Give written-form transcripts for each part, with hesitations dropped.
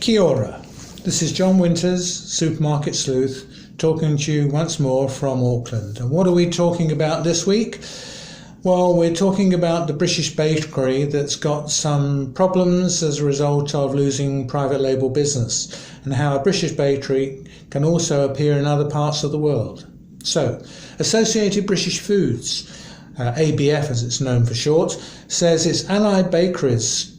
Kia ora. This is John Winters, Supermarket Sleuth, talking to you once more from Auckland. And what are we talking about this week? Well, we're talking about the British bakery that's got some problems as a result of losing private label business, and how a British bakery can also appear in other parts of the world. So, Associated British Foods, ABF as it's known for short, says its Allied Bakeries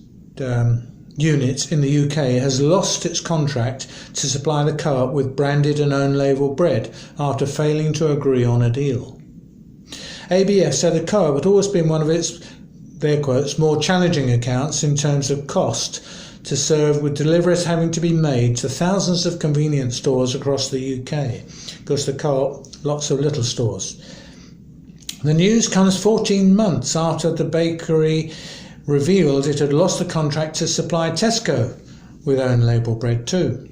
unit in the UK has lost its contract to supply the Co-op with branded and own label bread after failing to agree on a deal. ABF said the Co-op had always been one of its, their quotes, more challenging accounts in terms of cost to serve, with deliveries having to be made to thousands of convenience stores across the UK, because the Co-op, lots of little stores. The news comes 14 months after the bakery revealed it had lost the contract to supply Tesco with own label bread too.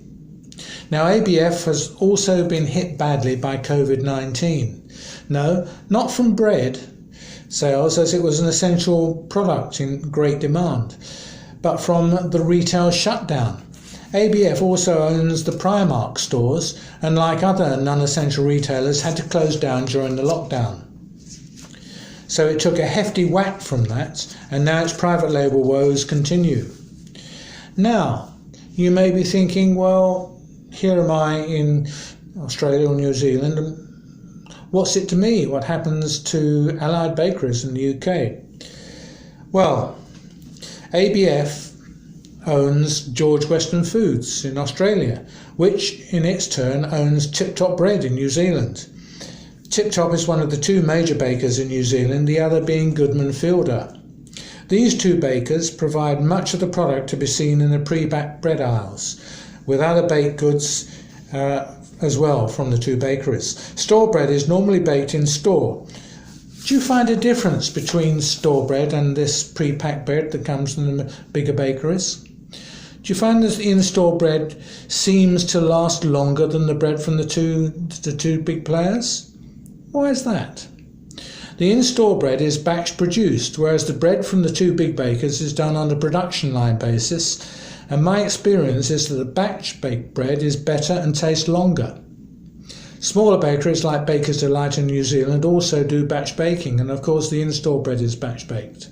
Now, ABF has also been hit badly by COVID-19. No, not from bread sales, as it was an essential product in great demand, but from the retail shutdown. ABF also owns the Primark stores, and like other non-essential retailers, had to close down during the lockdown. So it took a hefty whack from that, and now its private label woes continue. Now, you may be thinking, well, here am I in Australia or New Zealand, and what's it to me? What happens to Allied Bakeries in the UK? Well, ABF owns George Weston Foods in Australia, which in its turn owns Tip Top Bread in New Zealand. Tip Top is one of the two major bakers in New Zealand, the other being Goodman Fielder. These two bakers provide much of the product to be seen in the pre-packed bread aisles, with other baked goods as well from the two bakeries. Store bread is normally baked in store. Do you find a difference between store bread and this pre-packed bread that comes from the bigger bakeries? Do you find that the in-store bread seems to last longer than the bread from the two big players? Why is that? The in-store bread is batch produced, whereas the bread from the two big bakers is done on a production line basis, and my experience is that the batch baked bread is better and tastes longer. Smaller bakeries like Baker's Delight in New Zealand also do batch baking, and of course the in-store bread is batch baked.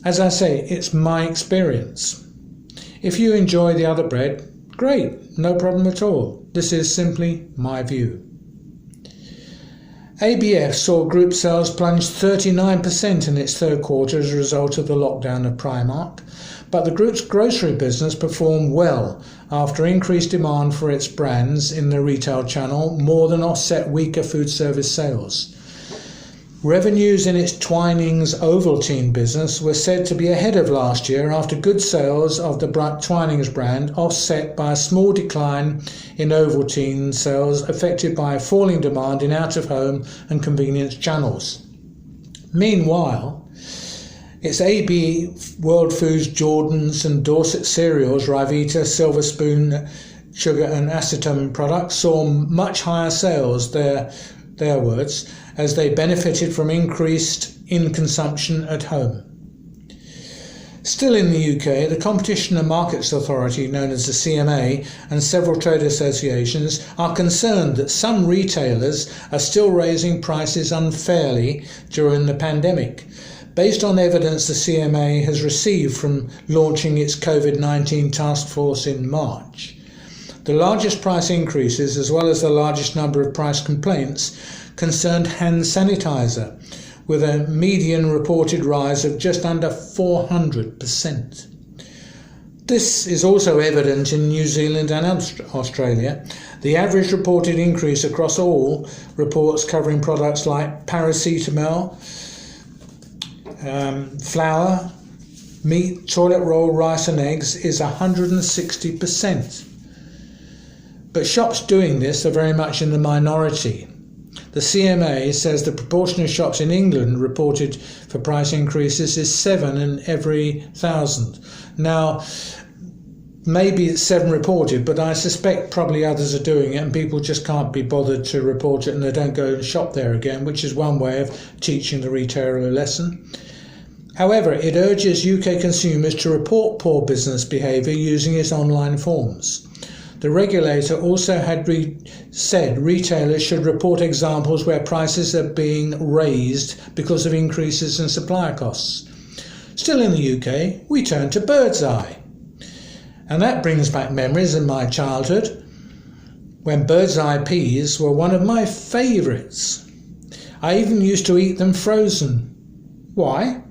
As I say, it's my experience. If you enjoy the other bread, great, no problem at all. This is simply my view. ABF saw group sales plunge 39% in its third quarter as a result of the lockdown of Primark, but the group's grocery business performed well after increased demand for its brands in the retail channel more than offset weaker food service sales. Revenues in its Twinings Ovaltine business were said to be ahead of last year after good sales of the Twinings brand offset by a small decline in Ovaltine sales affected by falling demand in out-of-home and convenience channels. Meanwhile, its AB World Foods Jordans and Dorset cereals, Ryvita, Silver Spoon, sugar and acetone products saw much higher sales, their words, as they benefited from increased in-consumption at home. Still in the UK, the Competition and Markets Authority, known as the CMA, and several trade associations are concerned that some retailers are still raising prices unfairly during the pandemic, based on evidence the CMA has received from launching its COVID-19 task force in March. The largest price increases, as well as the largest number of price complaints, concerned hand sanitizer, with a median reported rise of just under 400%. This is also evident in New Zealand and Australia. The average reported increase across all reports covering products like paracetamol, flour, meat, toilet roll, rice and eggs is 160%. But shops doing this are very much in the minority. The CMA says the proportion of shops in England reported for price increases is 7 in every 1,000. Now, maybe it's 7 reported, but I suspect probably others are doing it and people just can't be bothered to report it and they don't go and shop there again, which is one way of teaching the retailer a lesson. However, it urges UK consumers to report poor business behaviour using its online forms. The regulator also had said retailers should report examples where prices are being raised because of increases in supplier costs. Still in the UK, we turn to Birds Eye. And that brings back memories of my childhood when Birds Eye peas were one of my favourites. I even used to eat them frozen. Why?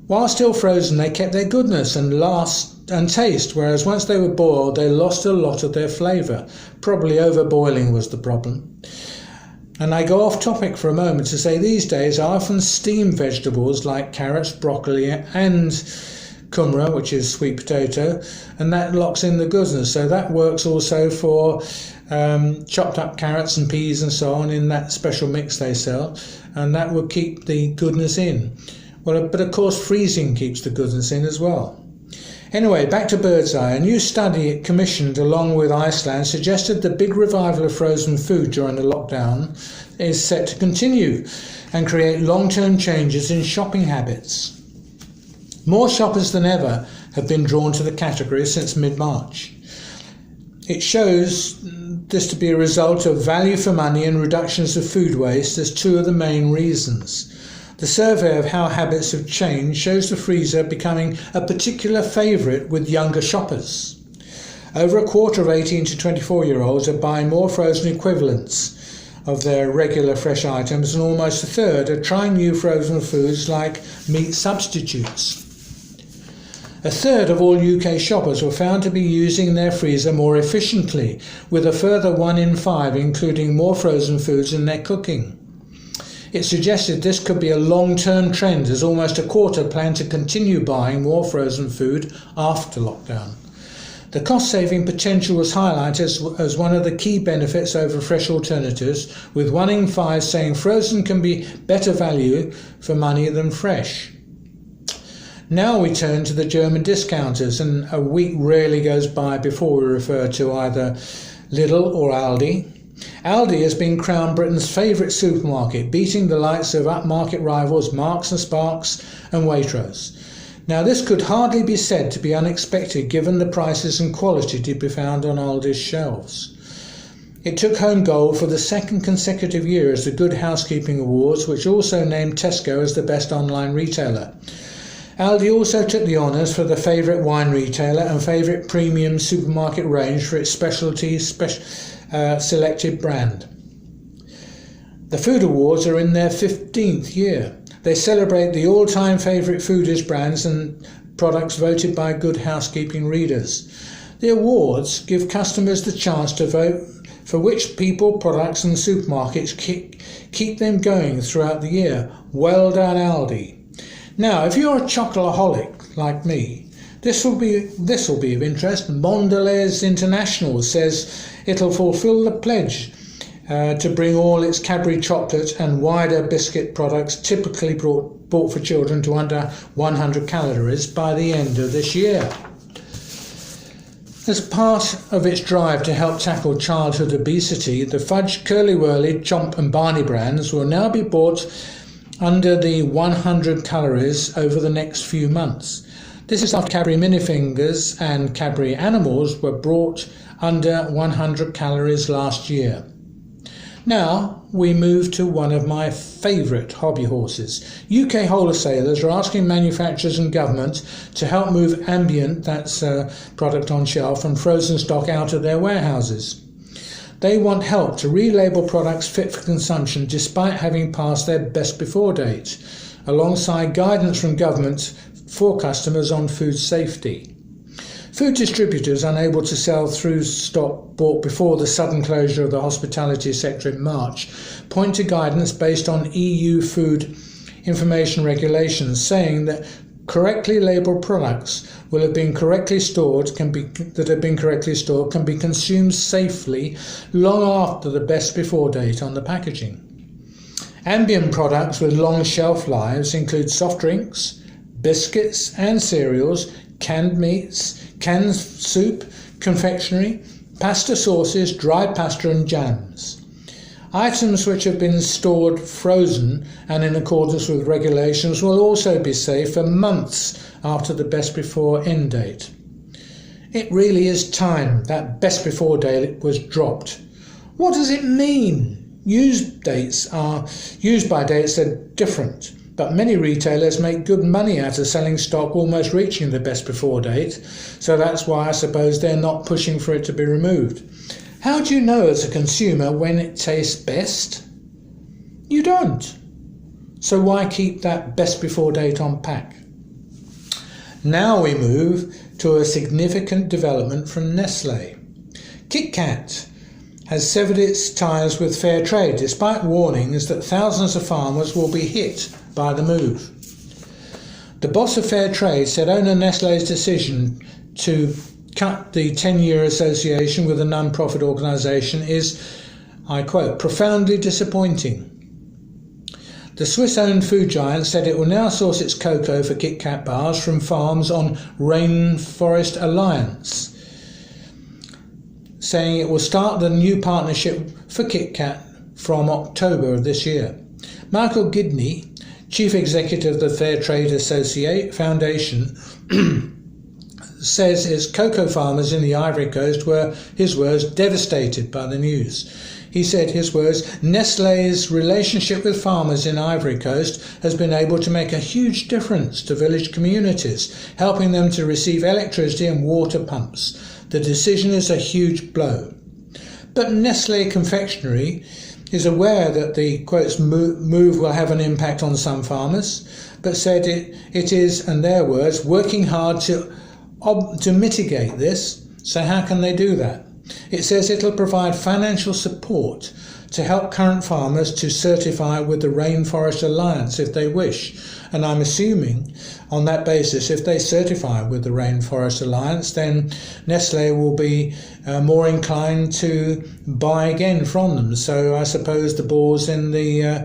While still frozen, they kept their goodness and taste, whereas once they were boiled, they lost a lot of their flavour. Probably overboiling was the problem. And I go off topic for a moment to say these days I often steam vegetables like carrots, broccoli and kumra, which is sweet potato, and that locks in the goodness. So that works also for chopped up carrots and peas and so on in that special mix they sell, and that will keep the goodness in. Well, but of course freezing keeps the goodness in as well. Anyway, back to Birds Eye. A new study commissioned along with Iceland suggested the big revival of frozen food during the lockdown is set to continue and create long-term changes in shopping habits. More shoppers than ever have been drawn to the category since mid-March. It shows this to be a result of value for money and reductions of food waste as two of the main reasons. The survey of how habits have changed shows the freezer becoming a particular favourite with younger shoppers. Over a quarter of 18 to 24-year-olds are buying more frozen equivalents of their regular fresh items, and almost a third are trying new frozen foods like meat substitutes. A third of all UK shoppers were found to be using their freezer more efficiently, with a further 1 in 5 including more frozen foods in their cooking. It suggested this could be a long-term trend, as almost a quarter plan to continue buying more frozen food after lockdown. The cost-saving potential was highlighted as one of the key benefits over fresh alternatives, with 1 in 5 saying frozen can be better value for money than fresh. Now we turn to the German discounters, and a week rarely goes by before we refer to either Lidl or Aldi. Aldi has been crowned Britain's favourite supermarket, beating the likes of upmarket rivals Marks and Sparks and Waitrose. Now this could hardly be said to be unexpected given the prices and quality to be found on Aldi's shelves. It took home gold for the second consecutive year as the Good Housekeeping Awards, which also named Tesco as the best online retailer. Aldi also took the honours for the favourite wine retailer and favourite premium supermarket range for its specialty selected brand. The Food Awards are in their 15th year. They celebrate the all-time favourite foodies brands and products voted by Good Housekeeping readers. The awards give customers the chance to vote for which people, products and supermarkets keep them going throughout the year. Well done, Aldi. Now, if you're a chocolateholic like me, this will be of interest. Mondelez International says it'll fulfil the pledge to bring all its Cadbury chocolate and wider biscuit products typically bought for children to under 100 calories by the end of this year. As part of its drive to help tackle childhood obesity, the Fudge, Curly Wurly, Chomp and Barney brands will now be bought under the 100 calories over the next few months. This is after Cadbury Minifingers and Cadbury Animals were brought under 100 calories last year. Now we move to one of my favourite hobby horses. UK wholesalers are asking manufacturers and government to help move ambient, that's a product on shelf, and frozen stock out of their warehouses. They want help to relabel products fit for consumption despite having passed their best before date, alongside guidance from government for customers on food safety. Food distributors unable to sell through stock bought before the sudden closure of the hospitality sector in March point to guidance based on EU food information regulations saying that correctly labelled products will have been correctly stored can be consumed safely long after the best before date on the packaging. Ambient products with long shelf lives include soft drinks, biscuits and cereals, canned meats, canned soup, confectionery, pasta sauces, dried pasta and jams. Items which have been stored frozen and in accordance with regulations will also be safe for months after the best before end date. It really is time that best before date was dropped. What does it mean? Use by dates are different, but many retailers make good money out of selling stock almost reaching the best before date, so that's why I suppose they're not pushing for it to be removed. How do you know as a consumer when it tastes best? You don't. So why keep that best before date on pack? Now we move to a significant development from Nestlé. Kit Kat has severed its ties with fair trade despite warnings that thousands of farmers will be hit by the move. The boss of fair trade said owner Nestlé's decision to cut the 10-year association with a non-profit organisation is, I quote, profoundly disappointing. The Swiss-owned food giant said it will now source its cocoa for Kit Kat bars from farms on Rainforest Alliance, saying it will start the new partnership for Kit Kat from October of this year. Michael Gidney, chief executive of the Fair Trade Foundation, says his cocoa farmers in the Ivory Coast were, his words, devastated by the news. He said, his words, Nestlé's relationship with farmers in Ivory Coast has been able to make a huge difference to village communities, helping them to receive electricity and water pumps. The decision is a huge blow. But Nestlé Confectionery is aware that the, quotes, move will have an impact on some farmers, but said it is, in their words, working hard to mitigate this. So how can they do that? It says it'll provide financial support to help current farmers to certify with the Rainforest Alliance if they wish. And I'm assuming on that basis, if they certify with the Rainforest Alliance, then Nestlé will be more inclined to buy again from them. So I suppose the ball's in the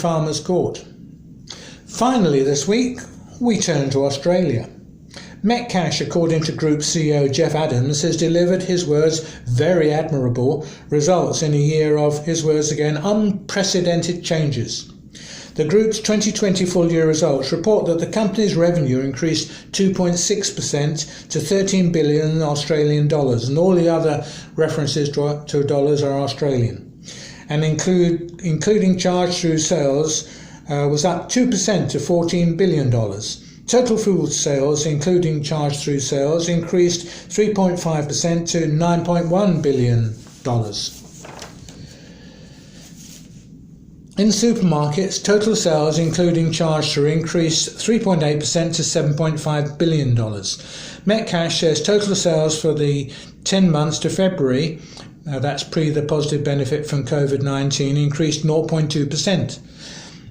farmers' court. Finally this week, we turn to Australia. Metcash, according to Group CEO Jeff Adams, has delivered, his words, very admirable results in a year of, his words again, unprecedented changes. The Group's 2020 full-year results report that the company's revenue increased 2.6% to 13 billion Australian dollars, and all the other references to dollars are Australian. And including charge-through sales was up 2% to $14 billion. Total food sales, including charge-through sales, increased 3.5% to $9.1 billion. In supermarkets, total sales, including charge-through, increased 3.8% to $7.5 billion. Metcash says total sales for the 10 months to February, that's pre the positive benefit from COVID-19, increased 0.2%.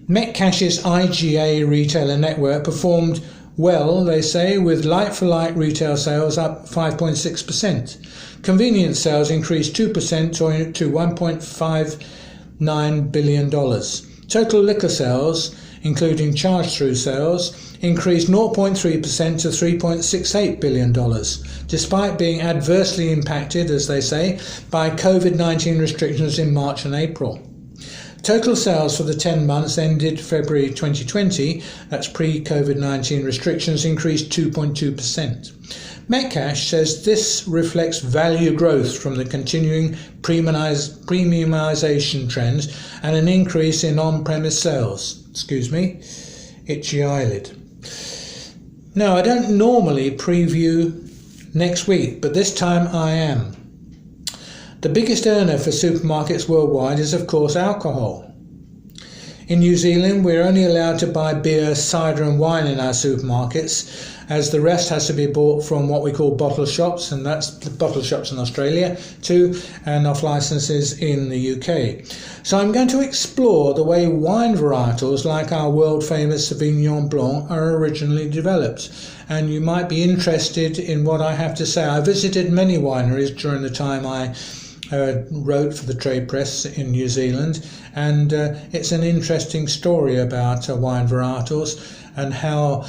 Metcash's IGA retailer network performed well, they say, with like-for-like retail sales up 5.6%. Convenience sales increased 2% to $1.59 billion. Total liquor sales, including charge-through sales, increased 0.3% to $3.68 billion, despite being adversely impacted, as they say, by COVID-19 restrictions in March and April. Total sales for the 10 months ended February 2020, that's pre-COVID-19 restrictions, increased 2.2%. Metcash says this reflects value growth from the continuing premiumisation trend and an increase in on-premise sales. Itchy eyelid. Now, I don't normally preview next week, but this time I am. The biggest earner for supermarkets worldwide is, of course, alcohol. In New Zealand, we're only allowed to buy beer, cider and wine in our supermarkets, as the rest has to be bought from what we call bottle shops, and that's the bottle shops in Australia too, and off licenses in the UK. So I'm going to explore the way wine varietals like our world-famous Sauvignon Blanc are originally developed, and you might be interested in what I have to say. I visited many wineries during the time I wrote for the trade press in New Zealand, and it's an interesting story about wine varietals and how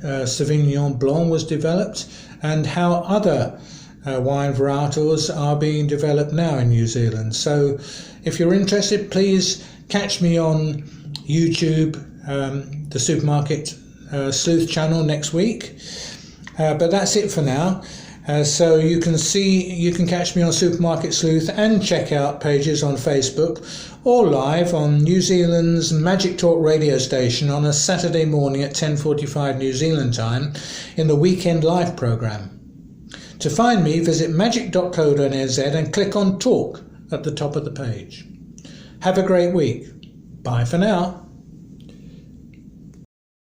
Sauvignon Blanc was developed and how other wine varietals are being developed now in New Zealand. So if you're interested, please catch me on YouTube, the Supermarket Sleuth channel next week. But that's it for now. So you can catch me on Supermarket Sleuth and check out pages on Facebook or live on New Zealand's Magic Talk radio station on a Saturday morning at 10:45 New Zealand time in the Weekend Live programme. To find me, visit magic.co.nz and click on Talk at the top of the page. Have a great week. Bye for now.